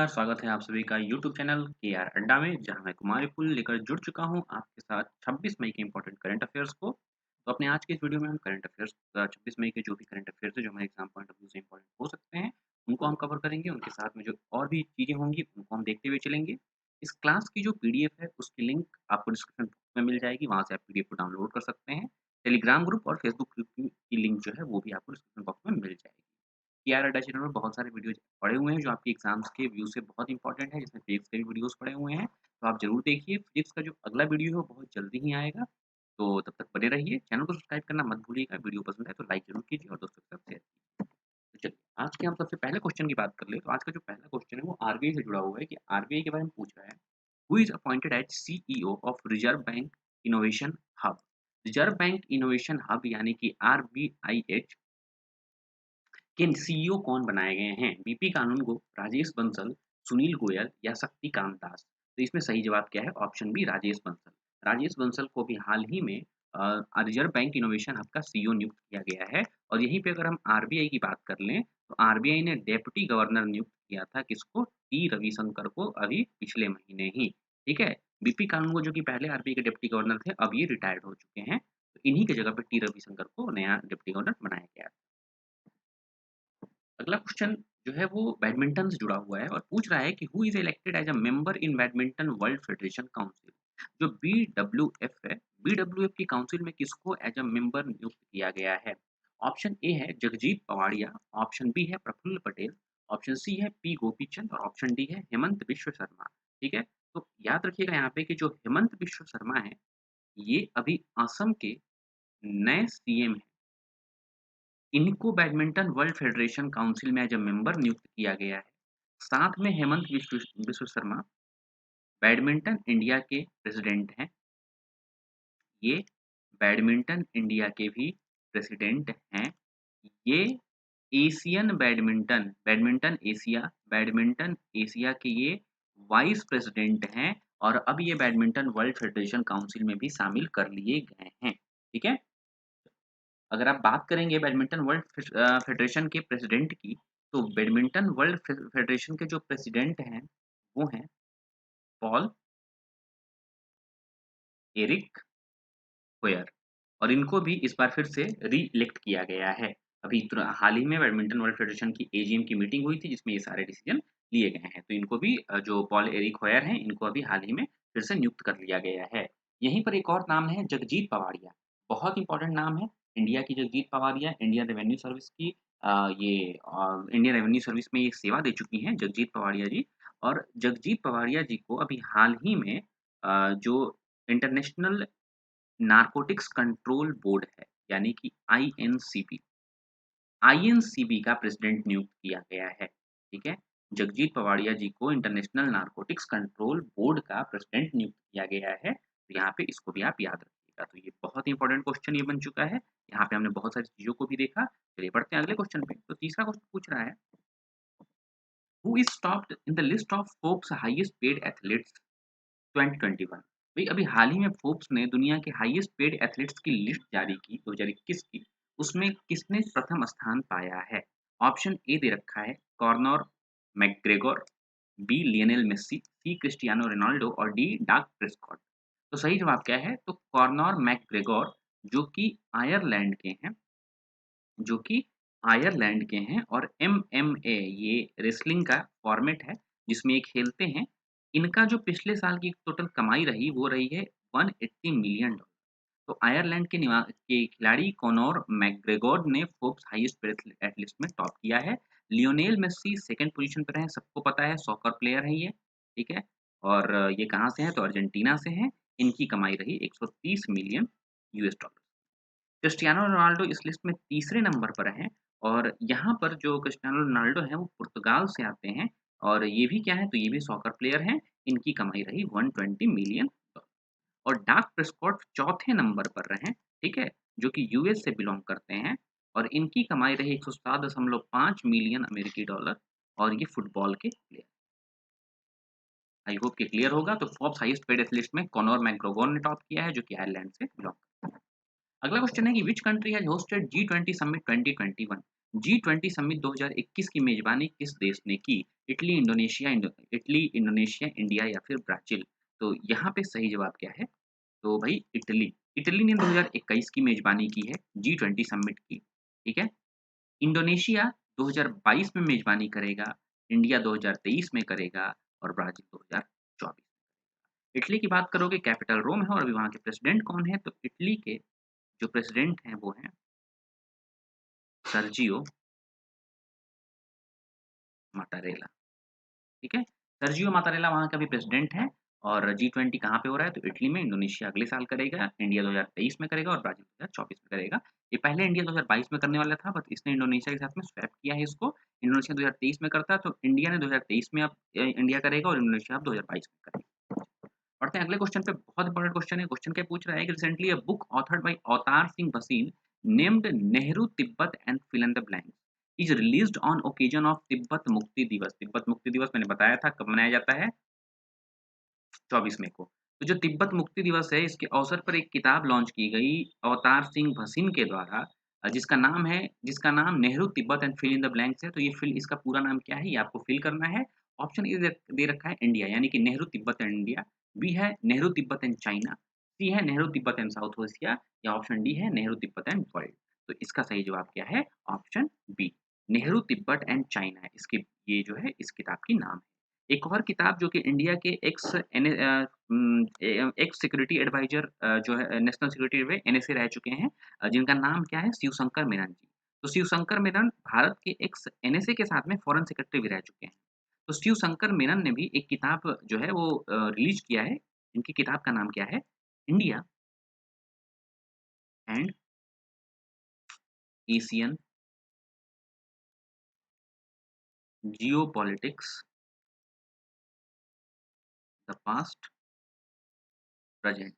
नमस्कार, स्वागत है आप सभी का यूट्यूब चैनल केआर अड्डा में, जहां मैं कुमार विपुल लेकर जुड़ चुका हूं आपके साथ 26 मई के इंपॉर्टेंट करंट अफेयर्स को। तो अपने आज के इस वीडियो में हम करंट अफेयर्स 26 मई के जो भी करंट अफेयर्स है, जो हमारे एग्जाम पॉइंट ऑफ व्यू से इंपॉर्टेंट हो सकते हैं, उनको हम कवर करेंगे। उनके साथ में जो और भी चीज़ें होंगी, उनको हम देखते हुए चलेंगे। इस क्लास की जो पीडीएफ है, उसकी लिंक आपको डिस्क्रिप्शन बॉक्स में मिल जाएगी, वहाँ से आप पीडीएफ को डाउनलोड कर सकते हैं। टेलीग्राम ग्रुप और फेसबुक ग्रुप की लिंक जो है, वो भी आपको डिस्क्रिप्शन बॉक्स में मिल जाएगी। केआर अड्डा चैनल में बहुत सारे वीडियोज़ पड़े हुए हैं जो आपके एग्ज़ाम्स के व्यू से बहुत इंपॉर्टेंट है, जिसमें फिजिक्स के भी वीडियोज़ पड़े हुए हैं, तो आप ज़रूर देखिए। फिजिक्स का जो अगला वीडियो है वो बहुत जल्दी ही आएगा, तो तब तक बने रहिए। चैनल को सब्सक्राइब करना मत भूलिएगा। वीडियो पसंद है तो लाइक ज़रूर कीजिए और दोस्तों के साथ शेयर कीजिए। तो चलिए, आज के हम सबसे पहले क्वेश्चन की बात कर लें, तो आज का जो पहला क्वेश्चन है वो आरबीआई से जुड़ा हुआ है कि आरबीआई के बारे में पूछ रहा है। Who is appointed as CEO of Reserve Bank Innovation Hub? Reserve Bank Innovation Hub यानी कि आरबीआईएच के सीईओ कौन बनाए गए हैं? बीपी कानूनगो, राजेश बंसल, सुनील गोयल या शक्तिकांत दास? तो इसमें सही जवाब क्या है? Option B Rajesh Bansal. राजेश बंसल को भी हाल ही में रिजर्व बैंक इनोवेशन हब का सीईओ नियुक्त किया गया है। और यहीं पे अगर हम आरबीआई की बात कर लें, तो आरबीआई ने डेप्यूटी गवर्नर नियुक्त किया था किसको? टी रविशंकर को, अभी पिछले महीने ही। ठीक है? बीपी कानूनगो जो कि पहले आरबीआई के डिप्टी गवर्नर थे, अब ये रिटायर्ड हो चुके हैं। तो इन्हीं की जगह पे टी रविशंकर को नया डिप्टी गवर्नर बनाया गया। अगला क्वेश्चन जो है वो बैडमिंटन से जुड़ा हुआ है और पूछ रहा है कि who is elected as a member in badminton world federation council? जो बीडब्ल्यूएफ है, बीडब्ल्यूएफ की काउंसिल में किसको एज अ मेंबर नियुक्त किया गया है? ऑप्शन ए है जगजीत पवाड़िया, ऑप्शन बी है प्रफुल्ल पटेल, ऑप्शन सी है पी गोपीचंद और ऑप्शन डी है हेमंत विश्व शर्मा। ठीक है, तो याद रखिएगा यहाँ पे कि जो हेमंत विश्व शर्मा है, ये अभी असम के नए सीएम हैं। इनको बैडमिंटन वर्ल्ड फेडरेशन काउंसिल में एज अ मेंबर नियुक्त किया गया है। साथ में हेमंत विश्व विश्व शर्मा बैडमिंटन इंडिया के प्रेसिडेंट हैं। ये बैडमिंटन इंडिया के भी प्रेसिडेंट हैं। ये एशियन बैडमिंटन एशिया के ये वाइस प्रेसिडेंट हैं। और अब ये बैडमिंटन वर्ल्ड फेडरेशन काउंसिल में भी शामिल कर लिए गए हैं। ठीक है, अगर आप बात करेंगे बैडमिंटन वर्ल्ड फेडरेशन के प्रेसिडेंट की, तो बैडमिंटन वर्ल्ड फेडरेशन के जो प्रेसिडेंट हैं, वो हैं पॉल एरिक होयर। और इनको भी इस बार फिर से री इलेक्ट किया गया है। अभी हाल ही में बैडमिंटन वर्ल्ड फेडरेशन की एजीएम की मीटिंग हुई थी, जिसमें ये सारे डिसीजन लिए गए हैं। तो इनको भी जो पॉल एरिक होयर हैं, इनको अभी हाल ही में फिर से नियुक्त कर लिया गया है। यहीं पर एक और नाम है जगजीत पवाड़िया, बहुत इंपॉर्टेंट नाम है। इंडिया की Jagjit Pawaria Indian revenue service की इंडियन रेवेन्यू सर्विस में ये सेवा दे चुकी हैं जगजीत पवाड़िया जी। और जगजीत पवाड़िया जी को अभी हाल ही में जो इंटरनेशनल नारकोटिक्स कंट्रोल बोर्ड है, यानी कि आईएनसीबी का प्रेसिडेंट नियुक्त किया गया है। ठीक है, जगजीत पवाड़िया जी को इंटरनेशनल नारकोटिक्स कंट्रोल बोर्ड का प्रेसिडेंट नियुक्त किया गया है। तो यहाँ पे इसको भी आप याद रखिएगा। तो ये बहुत इंपॉर्टेंट क्वेश्चन ये बन चुका है। यहाँ पे हमने बहुत सारी चीजों को भी देखा। चलिए बढ़ते हैं अगले क्वेश्चन पे। तो तीसरा क्वेश्चन पूछ रहा है, who is topped in the list of Forbes highest paid athletes 2021? भाई अभी हाल ही में फोर्ब्स ने दुनिया के हाईएस्ट पेड एथलीट्स की लिस्ट जारी की 2021 की। उसमें किसने प्रथम स्थान पाया है? ऑप्शन ए दे रखा है कॉर्नर मैकग्रेगोर, बी लियोनेल मेस्सी, सी क्रिस्टियानो रोनाल्डो और डी डाक प्रेस्कॉट। तो सही जवाब क्या है? तो कॉर्नर मैकग्रेगोर, जो कि आयरलैंड के हैं, जो कि आयरलैंड के हैं। और एमएमए ये रेसलिंग का फॉर्मेट है, जिसमें ये खेलते हैं। इनका जो पिछले साल की टोटल कमाई रही, वो रही है 180 मिलियन डॉलर। तो आयरलैंड के खिलाड़ी कॉनोर मैकग्रेगोर ने फोर्ब्स हाईएस्ट पेड एथलीट्स में टॉप किया है। लियोनेल मेस्सी सेकंड पोजीशन पर हैं, सबको पता है, सॉकर प्लेयर है ये। ठीक है, और ये कहाँ से हैं? तो अर्जेंटीना से हैं। इनकी कमाई रही 130 million US dollar. Cristiano Ronaldo इस लिस्ट में तीसरे नंबर पर हैं। और यहाँ पर जो क्रिस्टियानो रोनाल्डो हैं, वो पुर्तगाल से आते हैं। और ये भी क्या है? तो ये भी सॉकर प्लेयर हैं। इनकी कमाई रही 120 मिलियन डॉलर। और डाक प्रेस्कॉट चौथे नंबर पर रहे, ठीक है, जो कि यूएस से बिलोंग करते हैं। और इनकी कमाई रही 107.5 मिलियन अमेरिकी डॉलर। और ये फुटबॉल के प्लेयर। आई होप कि क्लियर होगा। तो फोर्ब्स हाईएस्ट पेड एथलीट्स में कॉनोर मैकग्रेगोर ने टॉप किया है, जो कि आयरलैंड से बिलोंग करते हैं। अगला क्वेश्चन है कि which country has hosted G20 summit 2021? G20 summit 2021 की मेजबानी किस देश ने की? इटली, इंडोनेशिया, इंडिया या फिर ब्राज़ील? तो यहाँ पे सही जवाब क्या है? तो भाई इटली। इटली ने 2021 की मेजबानी की है G20 समिट की, ठीक है? इंडोनेशिया 2022 में मेजबानी करेगा, इंडिया 2023 में करेगा और ब्राज़ील 2024। इटली की बात करोगे, कैपिटल रोम है और अभी वहाँ के प्रेसिडेंट कौन है? तो इटली के जो प्रेसिडेंट हैं वो हैं सर्जियो माटारेला, ठीक है? सर्जियो मातारेला वहाँ का भी प्रेसिडेंट है और G20 कहाँ पे हो रहा है? तो इटली में। इंडोनेशिया अगले साल करेगा, इंडिया 2023 में करेगा और ब्राज़ील 2024 में करेगा। ये पहले इंडिया 2022 में करने वाला था, बट इसने इंडोनेशिया के साथ में स्वैप किया है इसको। इंडोनेशिया 2023 में करता, तो इंडिया ने 2023 में अब इंडिया करेगा और इंडोनेशिया अब 2022 में करेगा। बढ़ते हैं अगले क्वेश्चन पे, बहुत इंपॉर्टेंट क्वेश्चन है। क्वेश्चन क्या पूछ रहा है कि recently a book authored by Avtar Singh Bhasin named Nehru Tibet and fill in the blanks is released on occasion of Tibet मुक्ति दिवस। तिब्बत मुक्ति दिवस मैंने बताया था कब मनाया जाता है, 24 मई को। तो जो तिब्बत मुक्ति दिवस है, इसके अवसर पर एक किताब लॉन्च की गई अवतार सिंह भसीन के द्वारा, जिसका नाम Nehru Tibet and fill in the blanks है। तो ये फिल इसका पूरा नाम क्या है, ये आपको फिल करना है। ऑप्शन ए दे रखा है इंडिया, यानी कि Nehru Tibet and India. B है Nehru Tibet and China. C है Nehru Tibet and South Asia. या ऑप्शन डी है नेहरू तिब्बत एंड वर्ल्ड। तो इसका सही जवाब क्या है? Option B, Nehru Tibet and China है इसकी, ये जो है इस किताब की नाम है। एक और किताब जो कि इंडिया के एक्स सिक्योरिटी एडवाइजर जो है नेशनल सिक्योरिटी एडवाइजर एनएसए रह चुके हैं, जिनका नाम क्या है? शिवशंकर मेनन जी। तो शिवशंकर मेनन भारत के एक्स एनएसए के साथ में फॉरेन सेक्रेटरी भी रह चुके हैं। तो शिवशंकर मेनन ने भी एक किताब जो है वो रिलीज किया है। इनकी किताब का नाम क्या है? India and Asian geopolitics, the past present.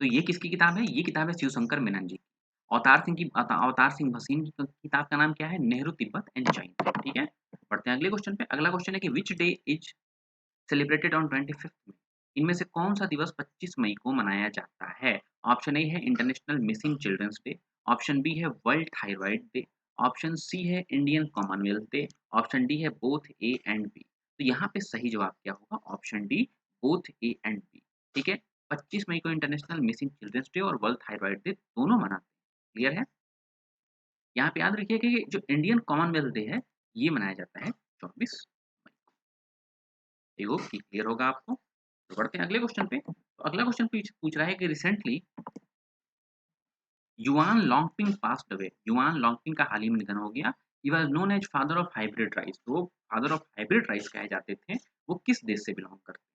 तो ये किसकी किताब है? ये किताब है शिवशंकर मेनन जी की। अवतार सिंह भसीन की किताब का नाम क्या है? नेहरू तिब्बत एंड चाइना, ठीक है? बढ़ते हैं अगले क्वेश्चन पे। अगला क्वेश्चन है कि which day is celebrated on 25th मई? इनमें से कौन सा दिवस 25 मई को मनाया जाता है? ऑप्शन ए है International Missing Children's Day, option B है World Thyroid Day, option C है Indian Commonwealth Day, option D है बोथ ए एंड बी। तो यहाँ पे सही जवाब क्या होगा? Option D, both A and B, ठीक है? 25 मई को इंटरनेशनल मिसिंग चिल्ड्रंस डे और वर्ल्ड थायराइड डे दोनों मनाते हैं। क्लियर है? यहाँ पे याद रखिए कि जो इंडियन कॉमनवेल्थ डे है, ये मनाया जाता है 24 मई को। आई होप कि क्लियर होगा आपको। तो बढ़ते हैं अगले क्वेश्चन पे। तो अगला क्वेश्चन पूछ रहा है कि recently Yuan Longping passed away. Yuan Longping का हाल ही में निधन हो गया। He was known as father of hybrid rice. तो वो फादर ऑफ हाइब्रिड राइस कहे जाते थे। वो किस देश से बिलोंग करते हैं?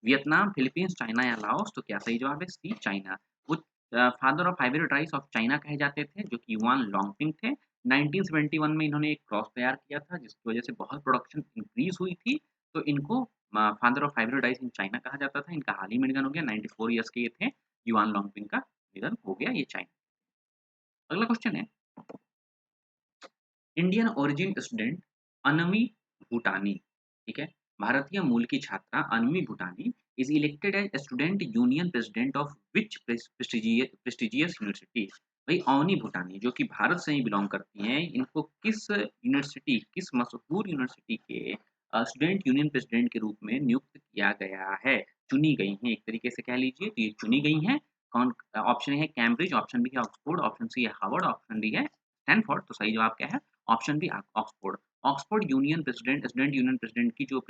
वियतनाम, फिलीपींस, चाइना या लाओस? तो क्या सही जवाब है? सी, चाइना। वो father of hybrid rice of China कहे जाते थे, जो कि युआन लॉन्गपिंग थे। 1971 में इन्होंने एक क्रॉस तैयार किया था, जिसकी वजह से बहुत प्रोडक्शन इंक्रीज हुई थी। तो इनको father of hybrid rice in China कहा जाता था। इनका हाल ही में निधन हो गया, 94 ईयर्स के ये थे। युआन लॉन्गपिंग का निधन हो गया, ये चाइना। अगला क्वेश्चन है, Indian origin student Anvi Bhutani, ठीक है? भारतीय मूल की छात्रा Anvi Bhutani is elected as student union president of which prestigious university? भाई अवनी भूटानी जो कि भारत से ही बिलोंग करती हैं, इनको किस यूनिवर्सिटी, किस मशहूर यूनिवर्सिटी के स्टूडेंट यूनियन प्रेसिडेंट के रूप में नियुक्त किया गया है? चुनी गई हैं, एक तरीके से कह लीजिए, तो ये चुनी गई हैं। कौन? ऑप्शन ए है कैम्ब्रिज, ऑप्शन बी है ऑक्सफोर्ड, ऑप्शन सी है हार्वर्ड, ऑप्शन डी है स्टैनफोर्ड। तो सही जवाब क्या है? Option B, Oxford. Oxford union president, student union president की जो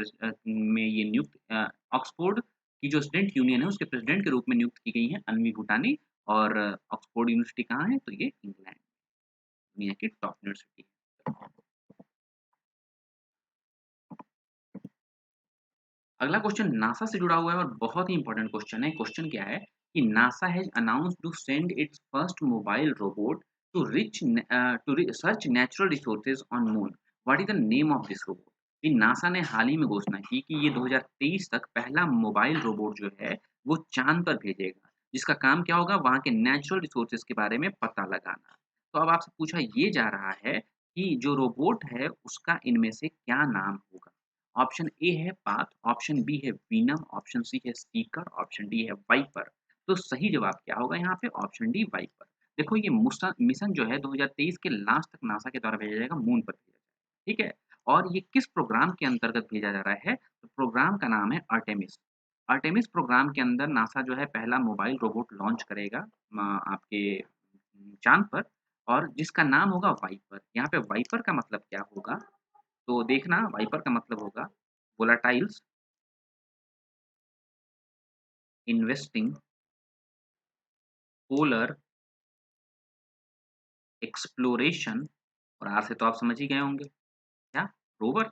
में ये नियुक्त ऑक्सफोर्ड की जो स्टूडेंट यूनियन है उसके प्रेसिडेंट के रूप में नियुक्त की गई है अनवी भूटानी। और ऑक्सफोर्ड यूनिवर्सिटी कहाँ है? तो ये इंग्लैंड, दुनिया की टॉप यूनिवर्सिटी है। अगला क्वेश्चन नासा से जुड़ा हुआ है और बहुत ही इंपॉर्टेंट क्वेश्चन है। क्वेश्चन क्या है कि NASA has announced to send its first mobile robot to search natural resources on moon. What is the name of this robot? ये नासा ने हाल ही में घोषणा की कि ये 2023 तक पहला मोबाइल रोबोट जो है वो चांद पर भेजेगा, जिसका काम क्या होगा? वहाँ के नेचुरल रिसोर्सेज के बारे में पता लगाना। तो अब आपसे पूछा ये जा रहा है कि जो रोबोट है उसका इनमें से क्या नाम होगा? ऑप्शन ए है पाथ, ऑप्शन बी है वीनम, ऑप्शन सी है सीकर, ऑप्शन डी है वाइपर। तो सही जवाब क्या होगा यहाँ पे? Option D, Viper. देखो ये मिशन जो है 2023 के लास्ट तक नासा के द्वारा भेजा जाएगा, मून पर भेजा जाएगा, ठीक है? और ये किस प्रोग्राम के अंतर्गत भेजा जा रहा है? तो प्रोग्राम का नाम है आर्टेमिस। आर्टेमिस प्रोग्राम के अंदर नासा जो है पहला मोबाइल रोबोट लॉन्च करेगा आपके चाँद पर, और जिसका नाम होगा वाइपर। यहाँ पे वाइपर का मतलब क्या होगा? तो देखना, वाइपर का मतलब होगा वोलाटाइल्स इन्वेस्टिंग पोलर एक्सप्लोरेशन, और आर से तो आप समझ ही गए होंगे, क्या? रोवर,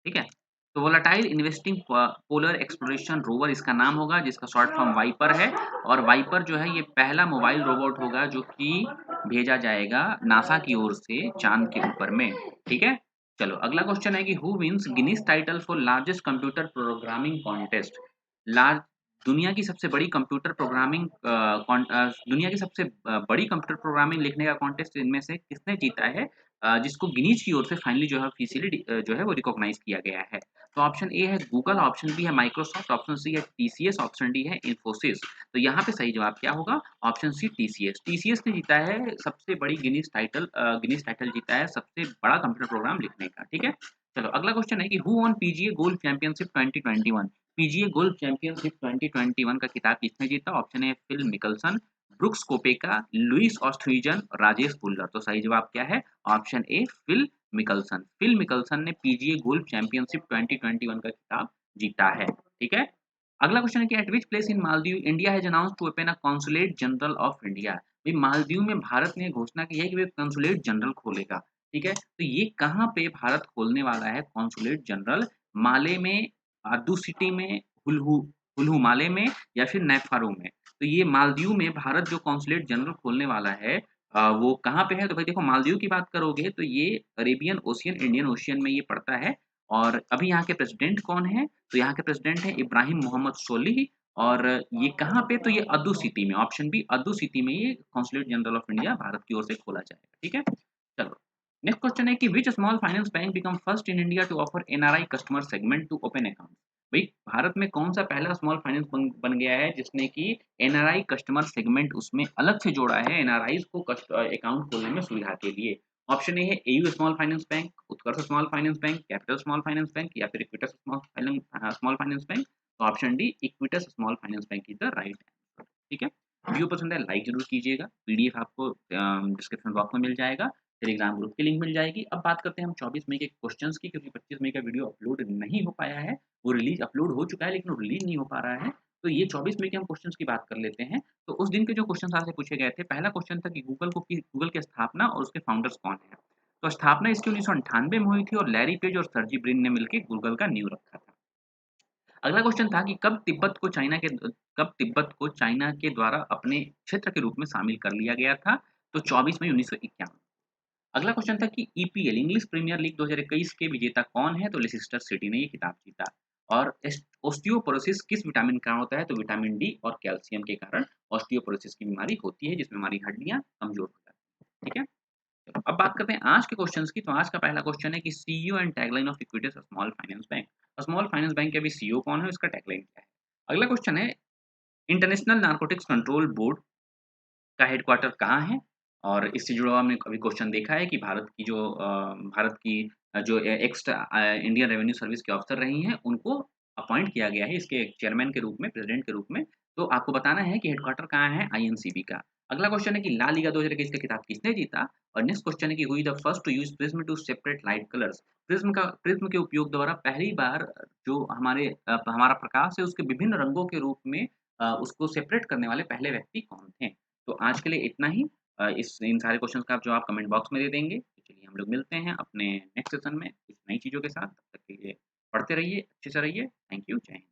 ठीक है? तो volatile investing polar exploration rover इसका नाम होगा, जिसका शॉर्ट फॉर्म वाइपर है। और वाइपर जो है ये पहला मोबाइल रोबोट होगा जो कि भेजा जाएगा नासा की ओर से चाँद के ऊपर में, ठीक है? चलो अगला क्वेश्चन है कि who wins Guinness title for largest computer programming contest? Large दुनिया की सबसे बड़ी कंप्यूटर प्रोग्रामिंग दुनिया की सबसे बड़ी कंप्यूटर प्रोग्रामिंग लिखने का कॉन्टेस्ट इनमें से किसने जीता है? जिसको गिनीज की ओर से फाइनली जो है ऑफिशियली जो है वो रिकॉग्नाइज़ किया गया है। तो ऑप्शन ए है गूगल, ऑप्शन बी है माइक्रोसॉफ्ट, ऑप्शन सी है टीसीएस, ऑप्शन डी है इन्फोसिस। तो यहाँ पे सही जवाब क्या होगा? Option C TCS. टीसीएस ने जीता है सबसे बड़ी गिनीज टाइटल जीता है सबसे बड़ा कंप्यूटर प्रोग्राम लिखने का, ठीक है? चलो अगला क्वेश्चन है कि who won PGA golf championship 2021? PGA golf championship 2021 का खिताब किसने जीता? Option A Phil Mickelson, Brooks Koepka, Louis Oosthuizen, Rajesh पुल्लर। तो सही जवाब क्या है? Option A Phil Mickelson. Phil Mickelson ने पीजीए गोल्फ चैंपियनशिप 2021 का खिताब जीता है, ठीक है? अगला क्वेश्चन है कि at which place in Maldives India has announced to open a consulate general of India? भाई मालदीव में भारत ने घोषणा की है कि वो कॉन्सुलेट जनरल खोलेगा, ठीक है? तो ये कहाँ पे भारत खोलने वाला है कॉन्सुलेट जनरल? माले में, आदू सिटी में, हुलहू हुलहू माले में, या फिर नेफारू में? तो ये मालदीव में भारत जो कॉन्सुलेट जनरल खोलने वाला है वो कहाँ पे है? तो भाई देखो मालदीव की बात करोगे तो ये अरेबियन ओशियन, इंडियन ओशियन में ये पड़ता है। और अभी यहाँ के प्रेसिडेंट कौन है? तो यहाँ के प्रेसिडेंट हैं इब्राहिम मोहम्मद सोलिह। और ये कहाँ पे? तो ये अद्दू सिटी में, ऑप्शन बी अद्दू सिटी में ये consulate general of India Bharat की ओर से खोला जाएगा, ठीक है? चलो नेक्स्ट क्वेश्चन है कि which small finance bank become first in India to offer NRI customer segment to open account? भाई भारत में कौन सा पहला स्मॉल फाइनेंस बन गया है जिसने कि एनआरआई कस्टमर सेगमेंट उसमें अलग से जोड़ा है एनआरआईज को अकाउंट खोलने में सुविधा के लिए? ऑप्शन ए है AU small finance bank, Utkarsh small finance bank, capital small finance bank, या फिर इक्विटस स्मॉल फाइनेंस बैंक। तो option D Equitas small finance bank is the right answer, ठीक है? वीडियो पसंद है लाइक जरूर कीजिएगा, पीडीएफ आपको डिस्क्रिप्शन बॉक्स में मिल जाएगा, टेलीग्राम ग्रुप की लिंक मिल जाएगी। अब बात करते हैं हम 24 मई के क्वेश्चंस की, क्योंकि 25 मई का वीडियो अपलोड नहीं हो पाया है। वो अपलोड हो चुका है लेकिन वो रिलीज नहीं हो पा रहा है। तो ये 24 मई के हम क्वेश्चंस की बात कर लेते हैं। तो उस दिन के जो क्वेश्चंस आपसे पूछे गए थे, पहला क्वेश्चन था कि गूगल की स्थापना और उसके फाउंडर्स कौन हैं? तो स्थापना इसकी 1998 में हुई थी और लैरी पेज और सर्जी ब्रिन ने मिलकर गूगल का नींव रखा था। अगला क्वेश्चन था कि कब तिब्बत को चाइना के द्वारा अपने क्षेत्र के रूप में शामिल कर लिया गया था? तो 24 मई 1951। अगला क्वेश्चन था कि ईपीएल इंग्लिश प्रीमियर लीग 2021 के विजेता कौन है? तो लेसिस्टर सिटी ने ये खिताब जीता। और ऑस्टियोपोरोसिस किस विटामिन का होता है? तो विटामिन डी और कैल्शियम के कारण ऑस्टियोपोरोसिस की बीमारी होती है, जिसमें हमारी हड्डियां कमजोर हो जाती हैं, ठीक है? चलो, अब बात करते हैं आज के क्वेश्चंस की। तो आज का पहला क्वेश्चन है कि CEO and tagline of equity small finance bank. Small finance bank के अभी सीईओ कौन है, इसका टैगलाइन क्या है? अगला क्वेश्चन है इंटरनेशनल नारकोटिक्स कंट्रोल बोर्ड का हेडक्वार्टर कहाँ है? और इससे जुड़ा हुआ हमने अभी क्वेश्चन देखा है कि भारत की जो एक्स इंडियन रेवेन्यू सर्विस के ऑफिसर रही हैं, उनको अपॉइंट किया गया है इसके चेयरमैन के रूप में, प्रेसिडेंट के रूप में। तो आपको बताना है कि हेडक्वार्टर कहाँ है आईएनसीबी का। अगला क्वेश्चन है कि ला लीगा 2021 का खिताब किसने जीता? और नेक्स्ट क्वेश्चन है कि who is the first to use prism to separate light colours? Prism के उपयोग द्वारा पहली बार जो हमारा प्रकाश है उसके विभिन्न रंगों के रूप में उसको सेपरेट करने वाले पहले व्यक्ति कौन थे? तो आज के लिए इतना ही। इस इन सारे क्वेश्चंस का आप जवाब कमेंट बॉक्स में दे देंगे। तो चलिए हम लोग मिलते हैं अपने नेक्स्ट सेशन में कुछ नई चीज़ों के साथ। तब तक के लिए पढ़ते रहिए, अच्छे से रहिए। थैंक यू, जय हिंद।